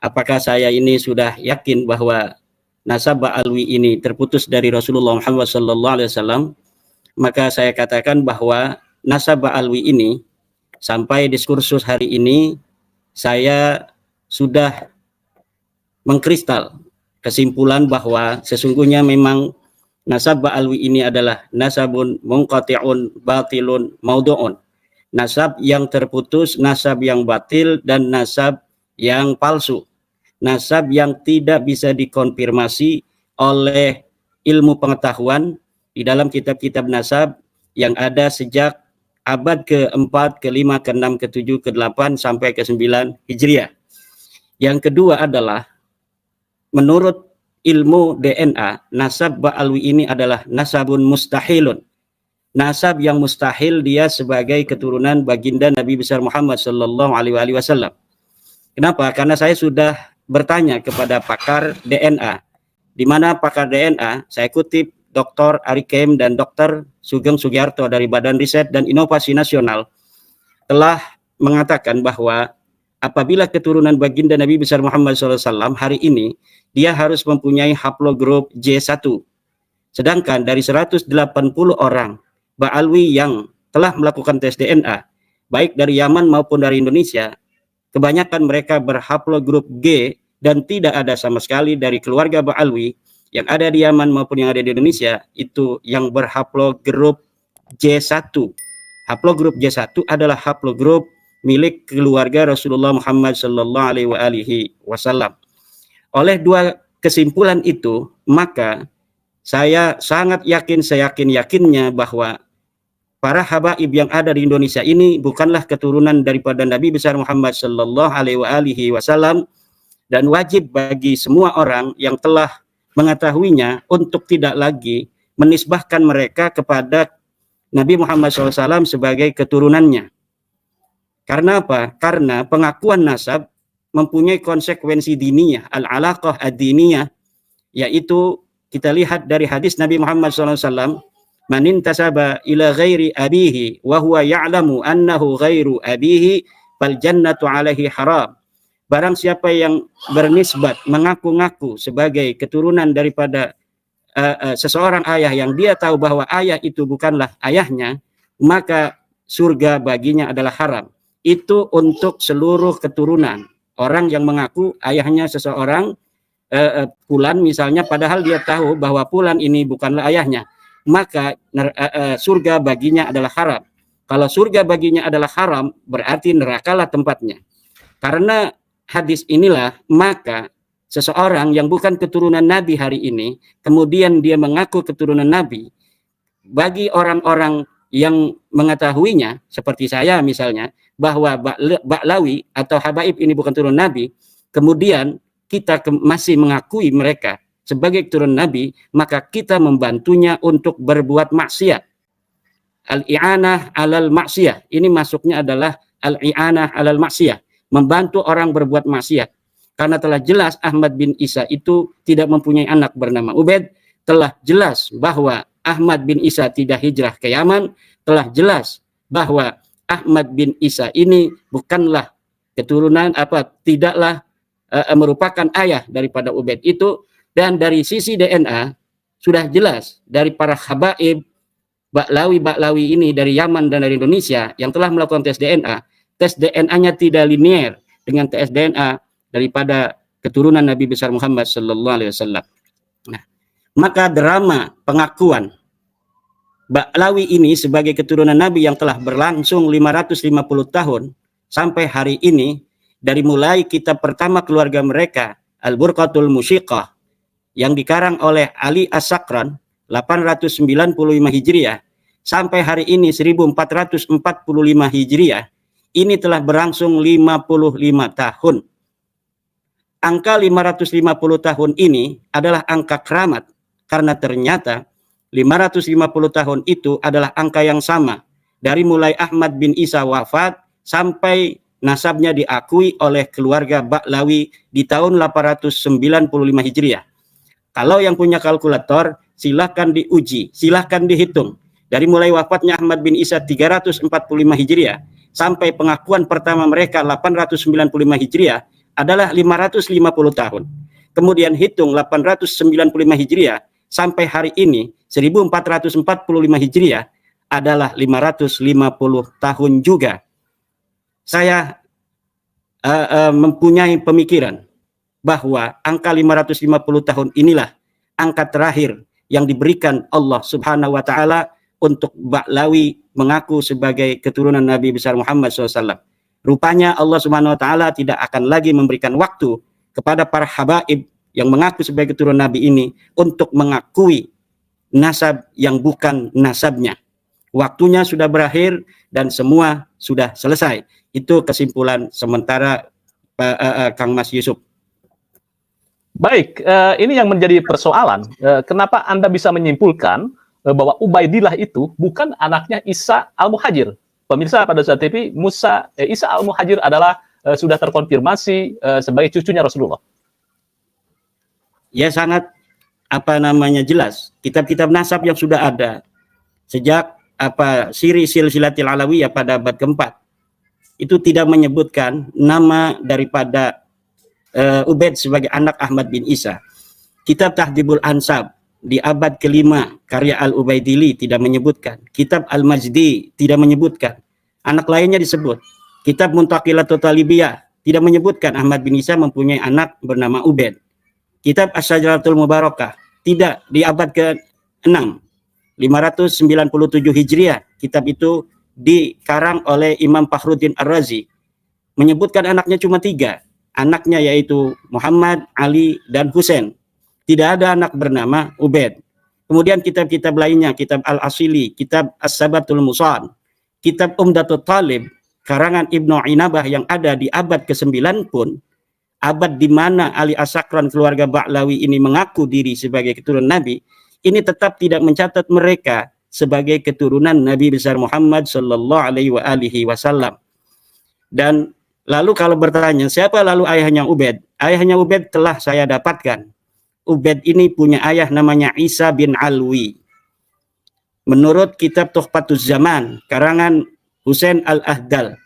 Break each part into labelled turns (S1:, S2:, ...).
S1: apakah saya ini sudah yakin bahwa nasab Ba'alwi ini terputus dari Rasulullah Muhammad SAW? Maka saya katakan bahwa nasab Ba'alwi ini sampai diskursus hari ini saya sudah mengkristal kesimpulan bahwa sesungguhnya memang nasab Ba'alwi ini adalah nasabun munqati'un batilun maudu'un. Nasab yang terputus, nasab yang batil, dan nasab yang palsu. Nasab yang tidak bisa dikonfirmasi oleh ilmu pengetahuan di dalam kitab-kitab nasab yang ada sejak abad ke-4, ke-5, ke-6, ke-7, ke-8, sampai ke-9 Hijriah. Yang kedua adalah, menurut ilmu DNA, nasab Ba'alwi ini adalah nasabun mustahilun. Nasab yang mustahil, dia sebagai keturunan baginda Nabi besar Muhammad sallallahu alaihi wasallam. Kenapa? Karena saya sudah bertanya kepada pakar DNA, di mana pakar DNA, saya kutip Dr. Ari Kem dan Dr. Sugeng Sugiarto dari Badan Riset dan Inovasi Nasional, telah mengatakan bahwa apabila keturunan baginda Nabi besar Muhammad SAW hari ini, dia harus mempunyai haplogrup J1. Sedangkan dari 180 orang Ba'alwi yang telah melakukan tes DNA, baik dari Yaman maupun dari Indonesia, kebanyakan mereka berhaplogrup G, dan tidak ada sama sekali dari keluarga Ba'alwi yang ada di Yaman maupun yang ada di Indonesia itu yang berhaplogrup J1. Haplogrup J1 adalah haplogrup milik keluarga Rasulullah Muhammad sallallahu alaihi wasallam. Oleh dua kesimpulan itu, maka saya sangat yakin, seyakin-yakinnya bahwa para habaib yang ada di Indonesia ini bukanlah keturunan daripada Nabi besar Muhammad sallallahu alaihi wasallam, dan wajib bagi semua orang yang telah mengetahuinya untuk tidak lagi menisbahkan mereka kepada Nabi Muhammad SAW sebagai keturunannya. Karena apa? Karena pengakuan nasab mempunyai konsekuensi diniyah, al-alaqah ad-diniyah, yaitu kita lihat dari hadis Nabi Muhammad SAW, man intasaba ila ghairi abihi wa huwa ya'lamu annahu ghairu abihi fal jannatu alaihi haram. Barang siapa yang bernisbat, mengaku-ngaku sebagai keturunan daripada seseorang ayah yang dia tahu bahwa ayah itu bukanlah ayahnya, maka surga baginya adalah haram. Itu untuk seluruh keturunan. Orang yang mengaku ayahnya seseorang, Fulan misalnya, padahal dia tahu bahwa Fulan ini bukanlah ayahnya, maka surga baginya adalah haram. Kalau surga baginya adalah haram, berarti nerakalah tempatnya. Karena hadis inilah, maka seseorang yang bukan keturunan Nabi hari ini, kemudian dia mengaku keturunan Nabi, bagi orang-orang yang mengetahuinya, seperti saya misalnya, bahwa Ba'lawi atau habaib ini bukan turun Nabi, kemudian kita masih mengakui mereka sebagai keturunan Nabi, maka kita membantunya untuk berbuat maksiat. Al-i'anah alal maksiyah, ini masuknya adalah al-i'anah alal maksiyah, membantu orang berbuat maksiat. Karena telah jelas Ahmad bin Isa itu tidak mempunyai anak bernama Ubaid, telah jelas bahwa Ahmad bin Isa tidak hijrah ke Yaman, telah jelas bahwa Ahmad bin Isa ini bukanlah keturunan tidaklah merupakan ayah daripada Ubaid itu. Dan dari sisi DNA sudah jelas dari para habaib Ba'lawi ini dari Yaman dan dari Indonesia yang telah melakukan tes DNA-nya tidak linear dengan tes DNA daripada keturunan Nabi besar Muhammad sallallahu alaihi wasallam. Nah, maka drama pengakuan Ba'lawi ini sebagai keturunan Nabi yang telah berlangsung 550 tahun sampai hari ini, dari mulai kitab pertama keluarga mereka, Al-Burqatul Musyiqah, yang dikarang oleh Ali As-Sakran 895 Hijriah, sampai hari ini 1445 Hijriah, ini telah berlangsung 55 tahun. Angka 550 tahun ini adalah angka keramat, karena ternyata 550 tahun itu adalah angka yang sama dari mulai Ahmad bin Isa wafat sampai nasabnya diakui oleh keluarga Ba'lawi di tahun 895 Hijriah. Kalau yang punya kalkulator, silahkan diuji, silahkan dihitung. Dari mulai wafatnya Ahmad bin Isa 345 Hijriah sampai pengakuan pertama mereka 895 Hijriah, adalah 550 tahun. Kemudian hitung 895 Hijriah sampai hari ini 1445 Hijriah adalah 550 tahun juga. Saya mempunyai pemikiran bahwa angka 550 tahun inilah angka terakhir yang diberikan Allah Subhanahu wa taala untuk Ba'lawi mengaku sebagai keturunan Nabi besar Muhammad SAW. Rupanya Allah Subhanahu wa taala tidak akan lagi memberikan waktu kepada para habaib yang mengaku sebagai keturunan Nabi ini untuk mengakui nasab yang bukan nasabnya. Waktunya sudah berakhir dan semua sudah selesai. Itu kesimpulan sementara Kang Mas Yusuf.
S2: Baik, ini yang menjadi persoalan. Kenapa Anda bisa menyimpulkan bahwa Ubaidillah itu bukan anaknya Isa Al-Muhajir? Pemirsa, pada saat itu Isa Al-Muhajir adalah sudah terkonfirmasi sebagai cucunya Rasulullah.
S1: Ya sangat jelas. Kitab-kitab nasab yang sudah ada sejak Siri Silsilatil Alawiyah pada abad keempat itu tidak menyebutkan nama daripada Ubaid sebagai anak Ahmad bin Isa. Kitab Tahdhibul Ansab di abad kelima karya Al-Ubaidili tidak menyebutkan. Kitab Al-Majdi tidak menyebutkan. Anak lainnya disebut. Kitab Muntaqilatul Talibiyah tidak menyebutkan Ahmad bin Isa mempunyai anak bernama Ubaid. Kitab Asy-Syajaratul Mubarakah tidak di abad ke-6 597 Hijriah. Kitab itu dikarang oleh Imam Fakhruddin Ar-Razi. Menyebutkan anaknya cuma 3. Anaknya yaitu Muhammad, Ali, dan Husain. Tidak ada anak bernama Ubaid. Kemudian kitab-kitab lainnya, kitab Al-Asili, kitab As-Sabatul Musan, kitab Umdatul Talib, karangan Ibnu Inabah yang ada di abad ke-9 pun, abad di mana Ali As-Sakran keluarga Ba'lawi ini mengaku diri sebagai keturunan Nabi, ini tetap tidak mencatat mereka sebagai keturunan Nabi besar Muhammad sallallahu alaihi wasallam. Dan lalu kalau bertanya, siapa lalu ayahnya Ubaid? Ayahnya Ubaid telah saya dapatkan. Ubaid ini punya ayah namanya Isa bin Alwi. Menurut kitab Tuhfatuz Zaman, karangan Husain Al-Ahdal,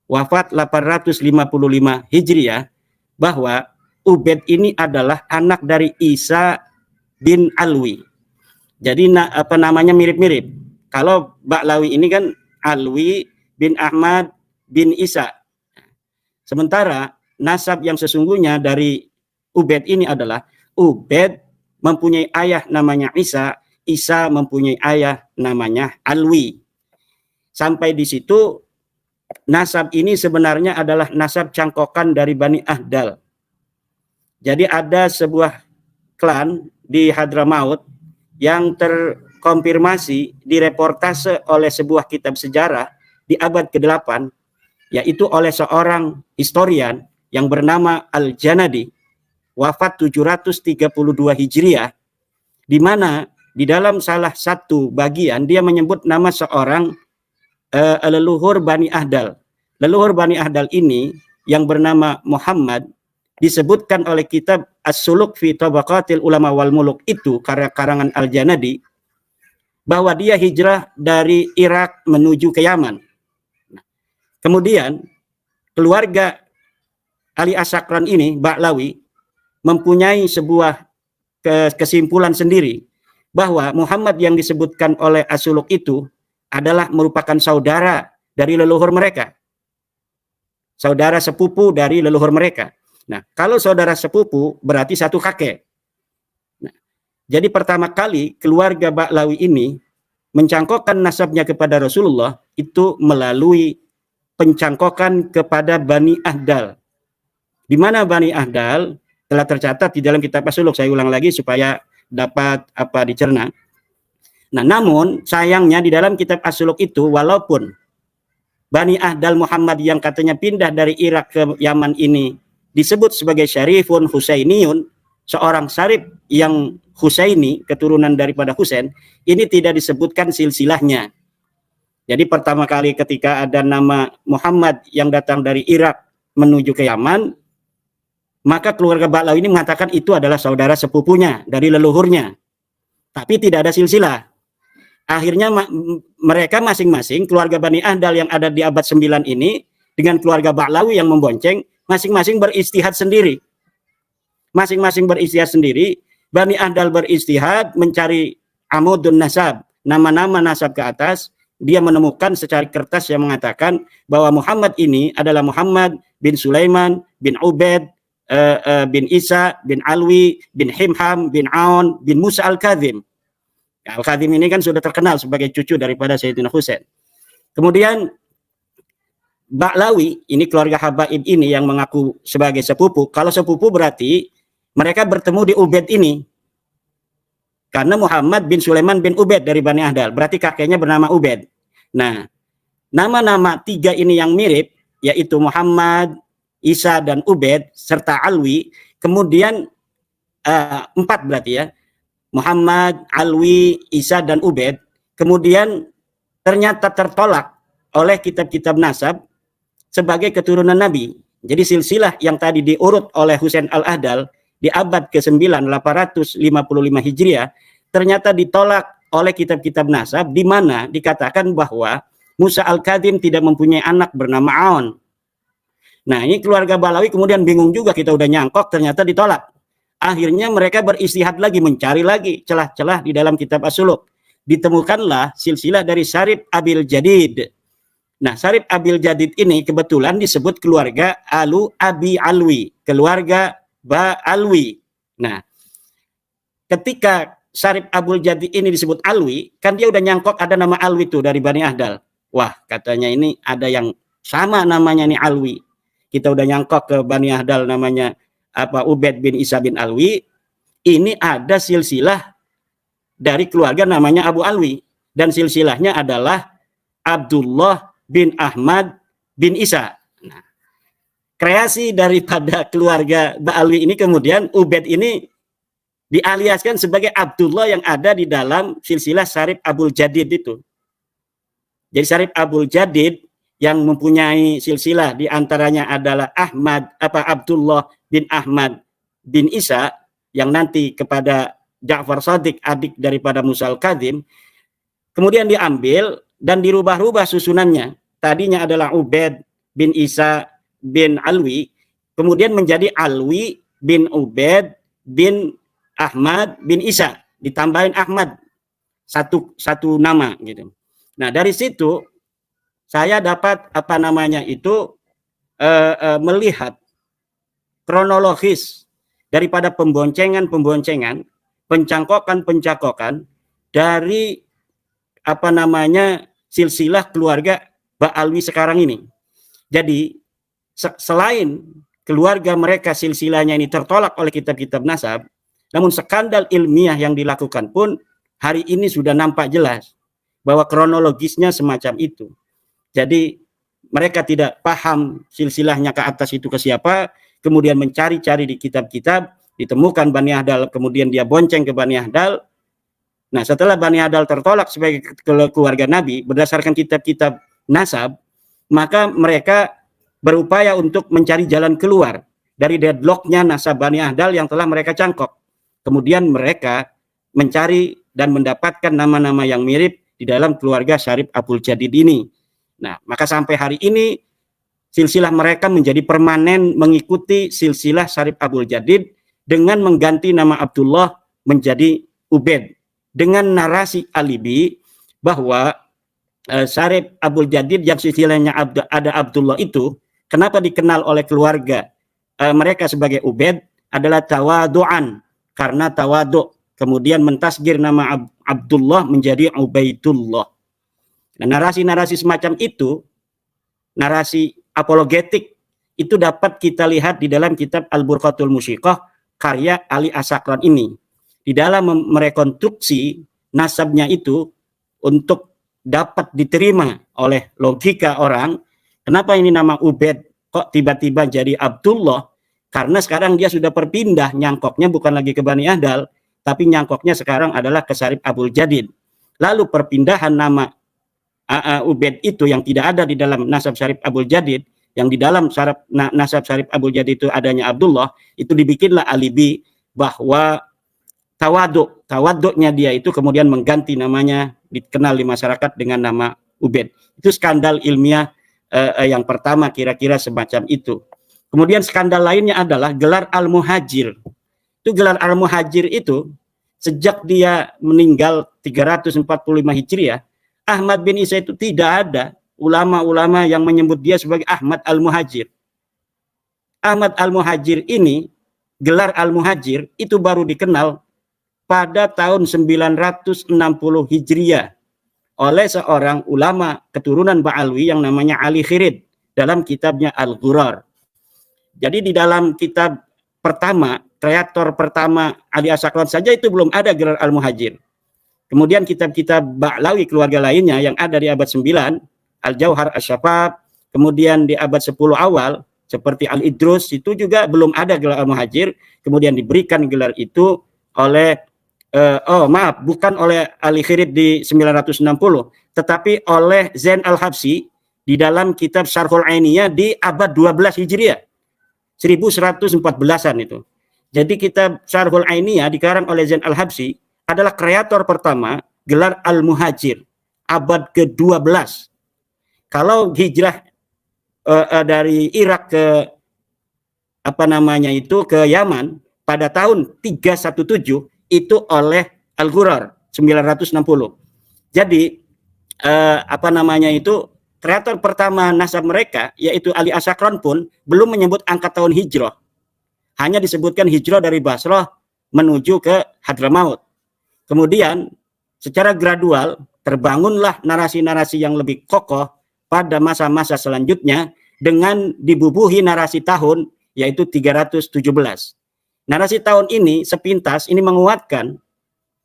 S1: wafat 855 Hijriah, bahwa Ubaid ini adalah anak dari Isa bin Alwi. Jadi namanya mirip-mirip. Kalau Ba'lawi ini kan Alwi bin Ahmad bin Isa. Sementara nasab yang sesungguhnya dari Ubaid ini adalah Ubaid mempunyai ayah namanya Isa, Isa mempunyai ayah namanya Alwi. Sampai di situ nasab ini sebenarnya adalah nasab cangkokan dari Bani Ahdal. Jadi ada sebuah klan di Hadramaut yang terkonfirmasi direportase oleh sebuah kitab sejarah di abad ke-8, yaitu oleh seorang historian yang bernama Al-Janadi, wafat 732 Hijriah, di mana di dalam salah satu bagian dia menyebut nama seorang leluhur Bani Ahdal. Leluhur Bani Ahdal ini yang bernama Muhammad disebutkan oleh kitab As-Suluk fi Tabaqatil Ulama wal Muluk itu karya karangan Al-Janadi bahwa dia hijrah dari Irak menuju ke Yaman. Kemudian keluarga Ali As-Sakran ini, Ba'lawi, mempunyai sebuah kesimpulan sendiri bahwa Muhammad yang disebutkan oleh As-Suluk itu adalah merupakan saudara dari leluhur mereka. Saudara sepupu dari leluhur mereka. Nah, kalau saudara sepupu berarti satu kakek. Nah, jadi pertama kali keluarga Ba'lawi ini mencangkokkan nasabnya kepada Rasulullah itu melalui pencangkokan kepada Bani Ahdal. Di mana Bani Ahdal telah tercatat di dalam kitab As-Suluk. Saya ulang lagi supaya dapat dicerna. Nah, namun sayangnya di dalam kitab As-Suluk itu walaupun Bani Ahdal Muhammad yang katanya pindah dari Irak ke Yaman ini disebut sebagai Syarifun Husainiyun, seorang syarif yang Husaini, keturunan daripada Husain, ini tidak disebutkan silsilahnya. Jadi pertama kali ketika ada nama Muhammad yang datang dari Irak menuju ke Yaman, maka keluarga Ba'lawi ini mengatakan itu adalah saudara sepupunya dari leluhurnya. Tapi tidak ada silsilah. Akhirnya mereka masing-masing, keluarga Bani Ahdal yang ada di abad 9 ini, dengan keluarga Ba'lawi yang membonceng, masing-masing beristihad sendiri. Masing-masing beristihad sendiri. Bani Ahdal beristihad mencari amudun nasab, nama-nama nasab ke atas. Dia menemukan secari kertas yang mengatakan bahwa Muhammad ini adalah Muhammad bin Sulaiman bin Ubaid bin Isa bin Alwi bin Himham bin Aun bin Musa Al-Kadhim. Al-Kadhim ini kan sudah terkenal sebagai cucu daripada Sayyidina Husain. Kemudian Ba'lawi, ini keluarga Habaib ini yang mengaku sebagai sepupu. Kalau sepupu berarti mereka bertemu di Ubaid ini. Karena Muhammad bin Sulaiman bin Ubaid dari Bani Ahdal, berarti kakeknya bernama Ubaid. Nah, nama-nama tiga ini yang mirip, yaitu Muhammad, Isa, dan Ubaid, serta Alwi, kemudian 4 berarti ya, Muhammad, Alwi, Isa, dan Ubaid, kemudian ternyata tertolak oleh kitab-kitab nasab sebagai keturunan Nabi. Jadi silsilah yang tadi diurut oleh Husain Al-Ahdal di abad ke-9, 855 Hijriah, ternyata ditolak oleh kitab-kitab nasab, di mana dikatakan bahwa Musa Al-Kadhim tidak mempunyai anak bernama Aun. Nah, ini keluarga Ba'lawi kemudian bingung juga, kita udah nyangkok, ternyata ditolak. Akhirnya mereka beristihad lagi, mencari lagi celah-celah di dalam kitab As-Suluk. Ditemukanlah silsilah dari Syarif Abil Jadid. Nah, Syarif Abil Jadid ini kebetulan disebut keluarga Abi Alwi, keluarga Ba'alwi. Nah, ketika Syarif Abul Jadid ini disebut Alwi, kan dia udah nyangkok ada nama Alwi itu dari Bani Ahdal. Wah, katanya ini ada yang sama namanya nih Alwi. Kita udah nyangkok ke Bani Ahdal namanya Ubaid bin Isa bin Alwi. Ini ada silsilah dari keluarga namanya Abu Alwi, dan silsilahnya adalah Abdullah bin Ahmad bin Isa. Nah, kreasi daripada keluarga Ba'alwi ini kemudian Ubaid ini dialiaskan sebagai Abdullah yang ada di dalam silsilah Syarif Abul Jadid itu. Jadi Syarif Abul Jadid yang mempunyai silsilah diantaranya adalah Abdullah bin Ahmad bin Isa yang nanti kepada Ja'far Shadiq, adik daripada Musa Al-Kadhim, kemudian diambil dan dirubah-rubah susunannya. Tadinya adalah Ubaid bin Isa bin Alwi, kemudian menjadi Alwi bin Ubaid bin Ahmad bin Isa, ditambahin Ahmad, satu nama gitu. Nah, dari situ saya dapat melihat kronologis daripada pemboncengan, pencangkokan dari silsilah keluarga Ba'alwi sekarang ini. Jadi selain keluarga mereka silsilahnya ini tertolak oleh kitab-kitab nasab, namun skandal ilmiah yang dilakukan pun hari ini sudah nampak jelas bahwa kronologisnya semacam itu. Jadi mereka tidak paham silsilahnya ke atas itu ke siapa, kemudian mencari-cari di kitab-kitab, ditemukan Bani Ahdal, kemudian dia bonceng ke Bani Ahdal. Nah, setelah Bani Ahdal tertolak sebagai keluarga Nabi berdasarkan kitab-kitab nasab, maka mereka berupaya untuk mencari jalan keluar dari deadlocknya nasab Bani Ahdal yang telah mereka cangkok. Kemudian mereka mencari dan mendapatkan nama-nama yang mirip di dalam keluarga Syarif Abul Jadid ini. Nah, maka sampai hari ini silsilah mereka menjadi permanen mengikuti silsilah Syarif Abul Jadid dengan mengganti nama Abdullah menjadi Ubaid, dengan narasi alibi bahwa Syarif Abul Jadid yang silsilahnya ada Abdullah itu, kenapa dikenal oleh keluarga mereka sebagai Ubaid adalah tawadu'an, karena tawaduk, kemudian mentasgir nama Abdullah menjadi Ubaidullah. Nah, narasi-narasi semacam itu, narasi apologetik, itu dapat kita lihat di dalam kitab Al-Burqatul Musyiqah karya Ali As-Sakran ini. Di dalam merekonstruksi nasabnya itu untuk dapat diterima oleh logika orang, kenapa ini nama Ubaid kok tiba-tiba jadi Abdullah? Karena sekarang dia sudah berpindah, nyangkoknya bukan lagi ke Bani Ahdal, tapi nyangkoknya sekarang adalah ke Syarif Abul Jadid. Lalu perpindahan nama Ubaid itu yang tidak ada di dalam nasab Syarif Abul Jadid, yang di dalam nasab Syarif Abul Jadid itu adanya Abdullah, itu dibikinlah alibi bahwa tawaduknya dia itu kemudian mengganti namanya, dikenal di masyarakat dengan nama Ubaid. Itu skandal ilmiah yang pertama kira-kira semacam itu. Kemudian skandal lainnya adalah gelar Al-Muhajir. Itu gelar Al-Muhajir itu sejak dia meninggal 345 Hijriah, Ahmad bin Isa itu tidak ada ulama-ulama yang menyebut dia sebagai Ahmad Al-Muhajir. Ahmad Al-Muhajir ini, gelar Al-Muhajir itu baru dikenal pada tahun 960 Hijriah oleh seorang ulama keturunan Ba'alwi yang namanya Ali Khirid dalam kitabnya Al-Ghurar. Jadi di dalam kitab pertama, kreator pertama Ali As-Sakran saja itu belum ada gelar Al-Muhajir. Kemudian kitab-kitab Ba'lawi keluarga lainnya yang ada di abad 9, Al-Jauhar Asy-Syabab, kemudian di abad 10 awal seperti Al-Idrus itu juga belum ada gelar Al-Muhajir, kemudian diberikan gelar itu oleh bukan oleh Ali Khirid di 960, tetapi oleh Zain Al-Habsyi di dalam kitab Syarhul Ainiyah di abad 12 Hijriah. 1114-an itu. Jadi kitab Syarhul Ainiyah dikarang oleh Zain Al-Habsyi adalah kreator pertama gelar Al-Muhajir abad ke-12. Kalau hijrah dari Irak ke ke Yaman pada tahun 317 itu oleh Al-Ghurar 960. Jadi kreator pertama nasab mereka, yaitu Ali As-Sakran pun belum menyebut angka tahun hijrah. Hanya disebutkan hijrah dari Basrah menuju ke Hadramaut. Kemudian secara gradual terbangunlah narasi-narasi yang lebih kokoh pada masa-masa selanjutnya dengan dibubuhi narasi tahun, yaitu 317. Narasi tahun ini sepintas ini menguatkan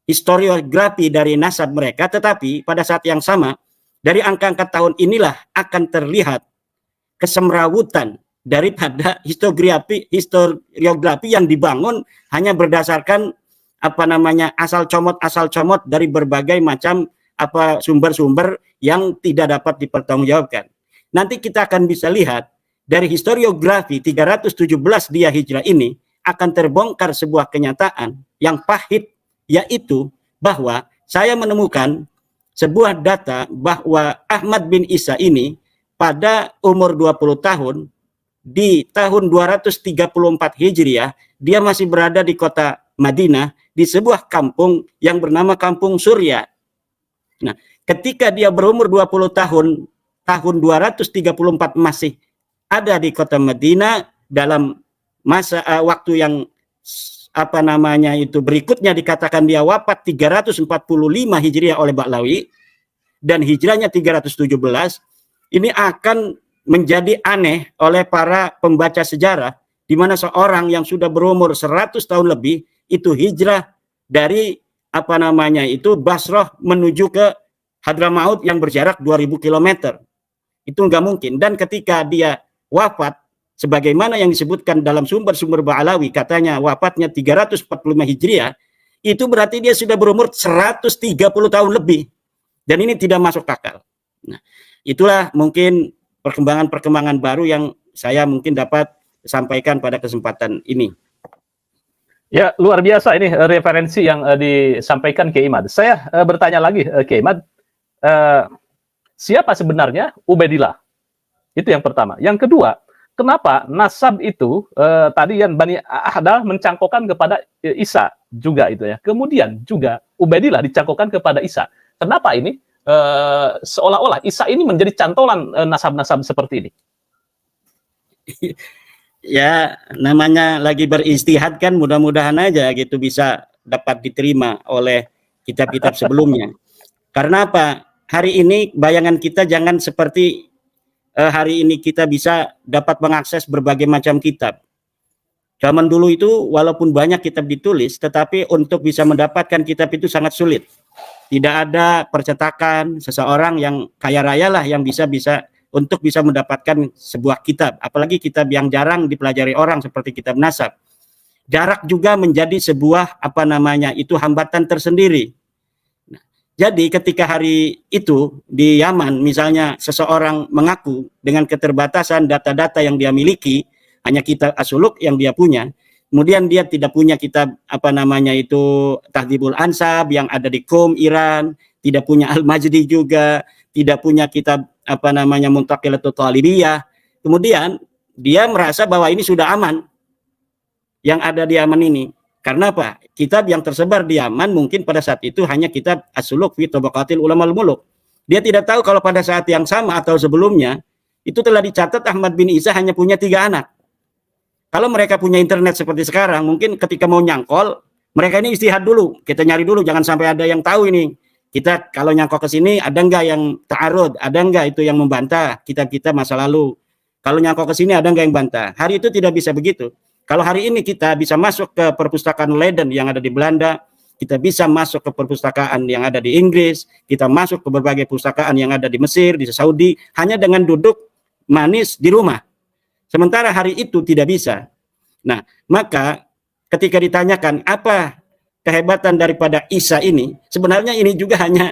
S1: historiografi dari nasab mereka, tetapi pada saat yang sama dari angka-angka tahun inilah akan terlihat kesemrawutan daripada historiografi yang dibangun hanya berdasarkan asal comot dari berbagai macam sumber-sumber yang tidak dapat dipertanggungjawabkan. Nanti kita akan bisa lihat dari historiografi 317 dia hijrah ini akan terbongkar sebuah kenyataan yang pahit, yaitu bahwa saya menemukan sebuah data bahwa Ahmad bin Isa ini pada umur 20 tahun di tahun 234 Hijriah dia masih berada di kota Madinah di sebuah kampung yang bernama Kampung Surya. Nah, ketika dia berumur 20 tahun 234 masih ada di kota Madinah dalam masa waktu yang berikutnya dikatakan dia wafat 345 Hijriah oleh Ba'lawi dan hijrahnya 317, ini akan menjadi aneh oleh para pembaca sejarah di mana seorang yang sudah berumur 100 tahun lebih itu hijrah dari Basrah menuju ke Hadramaut yang berjarak 2000 km. Itu enggak mungkin. Dan ketika dia wafat sebagaimana yang disebutkan dalam sumber-sumber Ba'lawi, katanya wafatnya 345 Hijriah, itu berarti dia sudah berumur 130 tahun lebih. Dan ini tidak masuk akal. Nah, itulah mungkin perkembangan-perkembangan baru yang saya mungkin dapat sampaikan pada kesempatan ini.
S2: Ya, luar biasa ini referensi yang disampaikan Kiai Imad. Saya bertanya lagi, Kiai Imad, siapa sebenarnya Ubaidillah? Itu yang pertama. Yang kedua, kenapa nasab itu tadi yang Bani Ahdal mencangkokkan kepada Isa juga itu ya. Kemudian juga Ubaidillah dicangkokkan kepada Isa. Kenapa ini seolah-olah Isa ini menjadi cantolan nasab-nasab seperti ini?
S1: Ya, namanya lagi beristihad kan, mudah-mudahan aja gitu bisa dapat diterima oleh kitab-kitab sebelumnya. Karena apa? Hari ini bayangan kita jangan seperti hari ini kita bisa dapat mengakses berbagai macam kitab. Zaman dulu itu walaupun banyak kitab ditulis, tetapi untuk bisa mendapatkan kitab itu sangat sulit. Tidak ada percetakan, seseorang yang kaya raya lah yang bisa untuk bisa mendapatkan sebuah kitab. Apalagi kitab yang jarang dipelajari orang seperti kitab nasab. Jarak juga menjadi sebuah hambatan tersendiri. Nah, jadi ketika hari itu di Yaman misalnya seseorang mengaku dengan keterbatasan data-data yang dia miliki, hanya kitab As-Suluk yang dia punya, kemudian dia tidak punya kitab Tahdhibul Ansab yang ada di Qom, Iran, tidak punya Al-Majdi juga, tidak punya kitab Muntaqilatul Talibiyah. Kemudian dia merasa bahwa ini sudah aman, yang ada di Yaman ini. Karena apa? Kitab yang tersebar di Yaman mungkin pada saat itu hanya kitab As-Suluk fi Tabaqatil Ulama al-Muluk. Dia tidak tahu kalau pada saat yang sama atau sebelumnya itu telah dicatat Ahmad bin Isa hanya punya 3 anak. Kalau mereka punya internet seperti sekarang, mungkin ketika mau nyangkol, mereka ini istihad dulu. Kita nyari dulu, jangan sampai ada yang tahu ini. Kita kalau nyangkol ke sini, ada nggak yang ta'arud? Ada nggak itu yang membantah kitab-kitab masa lalu? Kalau nyangkol ke sini, ada nggak yang bantah? Hari itu tidak bisa begitu. Kalau hari ini kita bisa masuk ke perpustakaan Leiden yang ada di Belanda, kita bisa masuk ke perpustakaan yang ada di Inggris, kita masuk ke berbagai perpustakaan yang ada di Mesir, di Saudi, hanya dengan duduk manis di rumah. Sementara hari itu tidak bisa. Nah, maka ketika ditanyakan apa kehebatan daripada Isa ini, sebenarnya ini juga hanya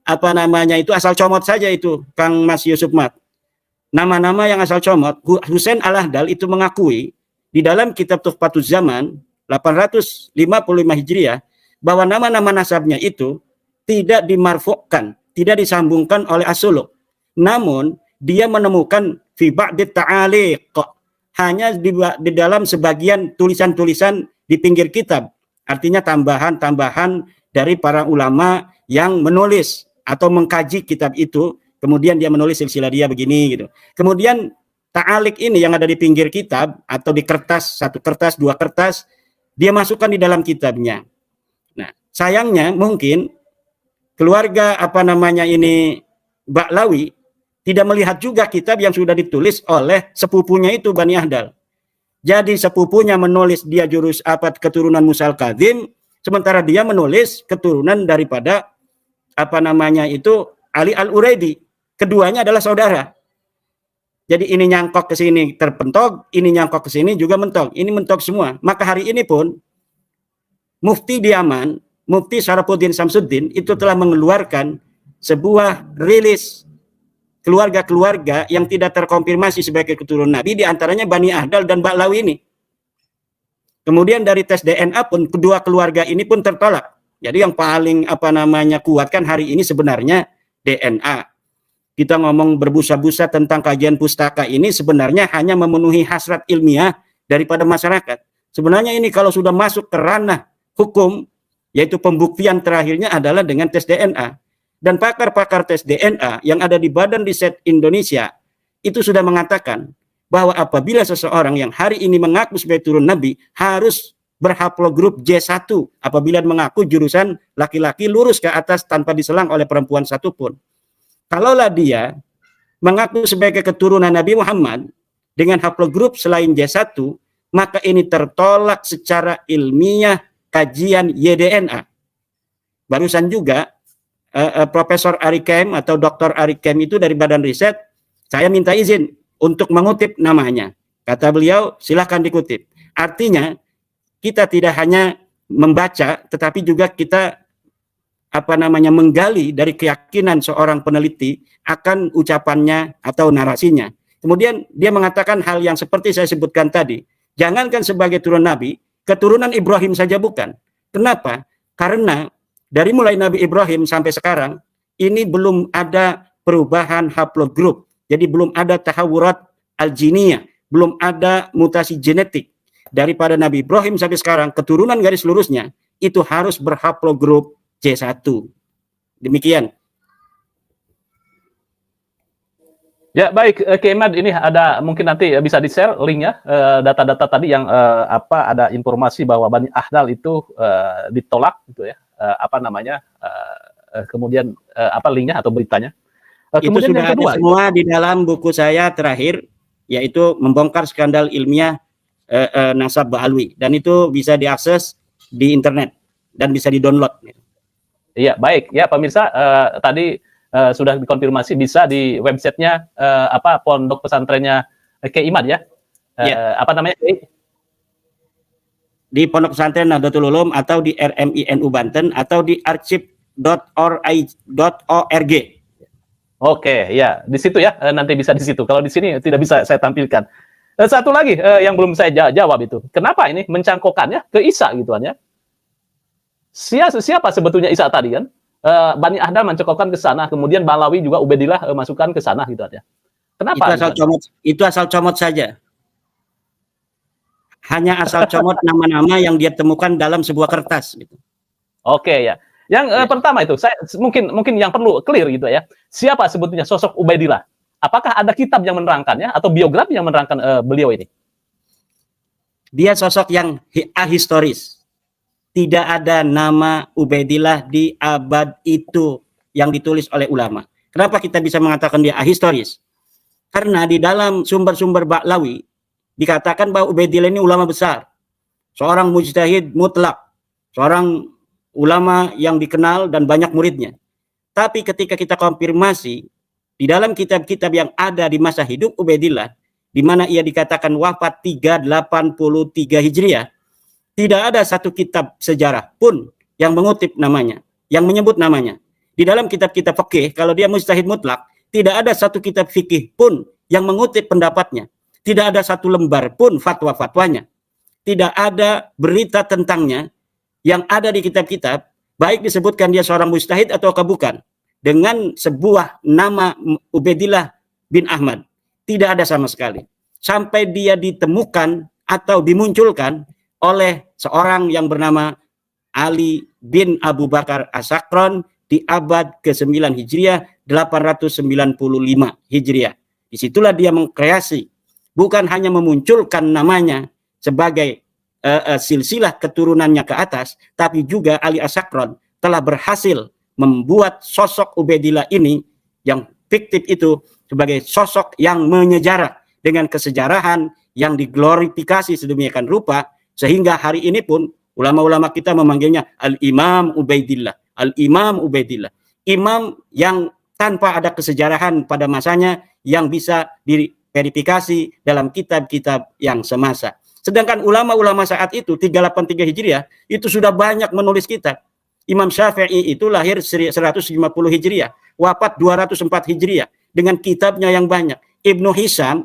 S1: asal comot saja itu, Kang Mas Yusuf Mat. Nama-nama yang asal comot. Husain Al-Ahdal itu mengakui di dalam kitab Tuhfatuz Zaman 855 Hijriah bahwa nama-nama nasabnya itu tidak dimarfukkan, tidak disambungkan oleh As-Suluk. Namun dia menemukan fi ba'dit ta'aliq, hanya di dalam sebagian tulisan-tulisan di pinggir kitab. Artinya tambahan-tambahan dari para ulama yang menulis atau mengkaji kitab itu, kemudian dia menulis silsilah dia begini gitu. Kemudian ta'alik ini yang ada di pinggir kitab atau di kertas, 1 kertas, 2 kertas, dia masukkan di dalam kitabnya. Nah, sayangnya mungkin keluarga ini Ba'lawi tidak melihat juga kitab yang sudah ditulis oleh sepupunya itu Bani Ahdal. Jadi sepupunya menulis dia keturunan Musa al-Kadzim, sementara dia menulis keturunan daripada Ali al-Uraidi. Keduanya adalah saudara. Jadi ini nyangkok ke sini terpentok, ini nyangkok ke sini juga mentok. Ini mentok semua. Maka hari ini pun Mufti di Yaman, Mufti Syarafuddin Samsuddin itu telah mengeluarkan sebuah rilis keluarga-keluarga yang tidak terkonfirmasi sebagai keturunan Nabi, di antaranya Bani Ahdal dan Ba'lawi ini. Kemudian dari tes DNA pun kedua keluarga ini pun tertolak. Jadi yang paling kuatkan hari ini sebenarnya DNA. Kita ngomong berbusa-busa tentang kajian pustaka ini sebenarnya hanya memenuhi hasrat ilmiah daripada masyarakat. Sebenarnya ini kalau sudah masuk ke ranah hukum, yaitu pembuktian terakhirnya adalah dengan tes DNA. Dan pakar-pakar tes DNA yang ada di Badan Riset Indonesia itu sudah mengatakan bahwa apabila seseorang yang hari ini mengaku sebagai turun Nabi harus berhaplogrup J1 apabila mengaku jurusan laki-laki lurus ke atas tanpa diselang oleh perempuan satupun. Kalaulah dia mengaku sebagai keturunan Nabi Muhammad dengan haplogrup selain J1, maka ini tertolak secara ilmiah kajian YDNA. Barusan juga Profesor Ari Kem atau Dr. Ari Kem itu dari Badan Riset, saya minta izin untuk mengutip namanya. Kata beliau, silahkan dikutip. Artinya, kita tidak hanya membaca, tetapi juga kita menggali dari keyakinan seorang peneliti akan ucapannya atau narasinya. Kemudian dia mengatakan hal yang seperti saya sebutkan tadi. Jangankan sebagai turun Nabi, keturunan Ibrahim saja bukan. Kenapa? Karena dari mulai Nabi Ibrahim sampai sekarang, ini belum ada perubahan haplogrup. Jadi belum ada tahawurat al-jiniyah, belum ada mutasi genetik. Daripada Nabi Ibrahim sampai sekarang, keturunan garis lurusnya itu harus berhaplogrup J1. Demikian.
S2: Ya baik, Keimad, ini ada mungkin nanti bisa di-share linknya, data-data tadi yang ada informasi bahwa Bani Ahdal itu ditolak gitu ya, kemudian linknya atau beritanya.
S1: Kemudian itu sudah yang kedua, ada semua di dalam buku saya terakhir, yaitu membongkar skandal ilmiah nasab Ba'alwi, dan itu bisa diakses di internet dan bisa di-download.
S2: Iya, baik. Ya, pemirsa, tadi sudah dikonfirmasi bisa di websitenya pondok pesantrennya Keimad ya. Apa namanya?
S1: Di Pondok Pesantren Nahdlatul Ulum atau di RMINU Banten atau di archive.org.
S2: Oke, ya, di situ ya. Nanti bisa di situ. Kalau di sini tidak bisa saya tampilkan. Satu lagi yang belum saya jawab itu. Kenapa ini mencangkokannya ke Isa gitu kan ya? Siapa sebetulnya Isa tadi kan? Bani Ahdal mencokokkan ke sana, kemudian Ba'lawi juga Ubaidillah masukkan ke sana gitu aja. Kenapa?
S1: Itu asal comot saja. Hanya asal comot nama-nama yang dia temukan dalam sebuah kertas gitu.
S2: Oke ya. Yang pertama itu saya mungkin yang perlu clear gitu ya. Siapa sebetulnya sosok Ubaidillah? Apakah ada kitab yang menerangkannya atau biografi yang menerangkan beliau ini?
S1: Dia sosok yang ahistoris. Tidak ada nama Ubaidillah di abad itu yang ditulis oleh ulama. Kenapa kita bisa mengatakan dia ahistoris? Karena di dalam sumber-sumber Ba'lawi dikatakan bahwa Ubaidillah ini ulama besar. Seorang mujtahid mutlak. Seorang ulama yang dikenal dan banyak muridnya. Tapi ketika kita konfirmasi di dalam kitab-kitab yang ada di masa hidup Ubaidillah, di mana ia dikatakan wafat 383 Hijriah, tidak ada satu kitab sejarah pun yang mengutip namanya, yang menyebut namanya. Di dalam kitab-kitab fikih, kalau dia mujtahid mutlak, tidak ada satu kitab fikih pun yang mengutip pendapatnya. Tidak ada satu lembar pun fatwa-fatwanya. Tidak ada berita tentangnya yang ada di kitab-kitab, baik disebutkan dia seorang mujtahid atau bukan, dengan sebuah nama Ubaidillah bin Ahmad. Tidak ada sama sekali. Sampai dia ditemukan atau dimunculkan oleh seorang yang bernama Ali bin Abu Bakar As-Sakron di abad ke-9 Hijriah, 895 Hijriah. Disitulah dia mengkreasi, bukan hanya memunculkan namanya sebagai silsilah keturunannya ke atas, tapi juga Ali As-Sakron telah berhasil membuat sosok Ubaidillah ini yang fiktif itu sebagai sosok yang menyejarah dengan kesejarahan yang diglorifikasi sedemikian rupa, sehingga hari ini pun ulama-ulama kita memanggilnya Al-Imam Ubaidillah. Al-Imam Ubaidillah. Imam yang tanpa ada kesejarahan pada masanya yang bisa diverifikasi dalam kitab-kitab yang semasa. Sedangkan ulama-ulama saat itu, 383 Hijriah, itu sudah banyak menulis kitab. Imam Syafi'i itu lahir 150 Hijriah, wafat 204 Hijriah, dengan kitabnya yang banyak. Ibnu Ishaq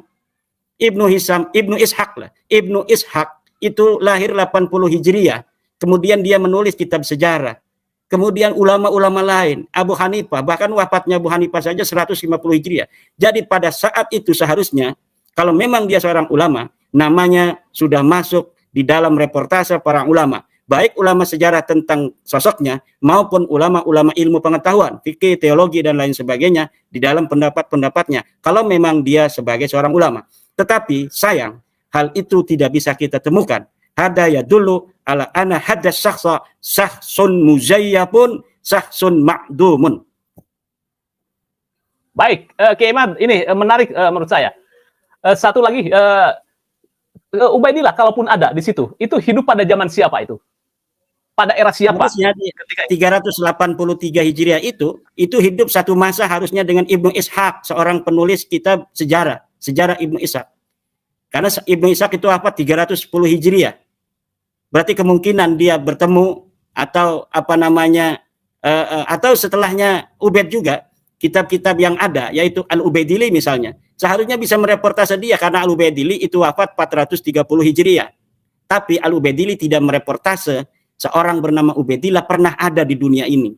S1: itu lahir 80 Hijriah. Kemudian dia menulis kitab sejarah. Kemudian ulama-ulama lain, Abu Hanifah, bahkan wafatnya Abu Hanifah saja 150 Hijriah. Jadi pada saat itu seharusnya, kalau memang dia seorang ulama, namanya sudah masuk di dalam reportase para ulama. Baik ulama sejarah tentang sosoknya, maupun ulama-ulama ilmu pengetahuan, fikih, teologi, dan lain sebagainya, di dalam pendapat-pendapatnya, kalau memang dia sebagai seorang ulama. Tetapi sayang, hal itu tidak bisa kita temukan. Hadaya dulu ala ana hadas syakhsa sahsun muzayyabun sahsun ma'dumun.
S2: Baik, Kiai Imad, ini menarik menurut saya. Satu lagi, Ubaidillah kalaupun ada di situ, itu hidup pada zaman siapa itu? Pada era siapa?
S1: Harusnya di 383 Hijriah itu hidup satu masa harusnya dengan Ibnu Ishaq, seorang penulis kitab sejarah Ibnu Ishaq. Karena Ibnu Ishaq itu apa? 310 Hijriah. Berarti kemungkinan dia bertemu atau atau setelahnya Ubaid juga, kitab-kitab yang ada yaitu Al-Ubaidili misalnya. Seharusnya bisa mereportase dia karena Al-Ubaidili itu wafat 430 Hijriah. Tapi Al-Ubaidili tidak mereportase seorang bernama Ubaidillah pernah ada di dunia ini.